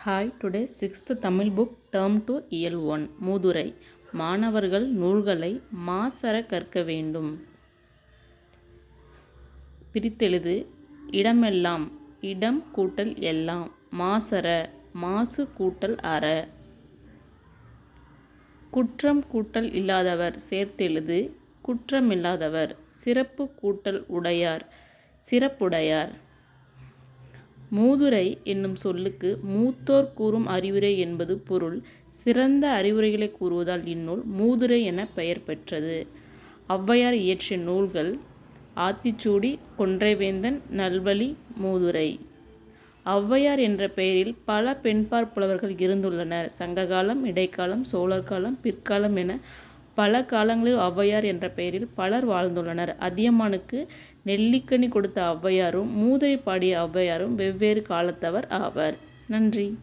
Hi, today 6th Tamil book term 2 இயல் 1 மூதுரை. மாணவர்கள் நூல்களை மாசற கற்க வேண்டும். பிரித்தெழுது. இடமெல்லாம் இடம் கூட்டல் எல்லாம். மாசற மாசு கூட்டல் அற. குற்றம் கூட்டல் இல்லாதவர் சேர்த்தெழுது. குற்றமில்லாதவர். சிறப்பு கூட்டல் உடையார் சிறப்புடையார். மூதுரை என்னும் சொல்லுக்கு மூத்தோர் கூறும் அறிவுரை என்பது பொருள். சிறந்த அறிவுரைகளை கூறுவதால் இந்நூல் மூதுரை என பெயர் பெற்றது. ஔவையார் இயற்றிய நூல்கள் ஆத்திச்சூடி, கொன்றைவேந்தன், நல்வழி, மூதுரை. ஔவையார் என்ற பெயரில் பல பெண்பாற் புலவர்கள் இருந்துள்ளனர். சங்ககாலம், இடைக்காலம், சோழர் காலம், பிற்காலம் என பல காலங்களில் ஔவையார் என்ற பெயரில் பலர் வாழ்ந்துள்ளனர். அதியமானுக்கு நெல்லிக்கனி கொடுத்த ஔவையாரும் மூதுரை பாடிய ஔவையாரும் வெவ்வேறு காலத்தவர் ஆவர். நன்றி.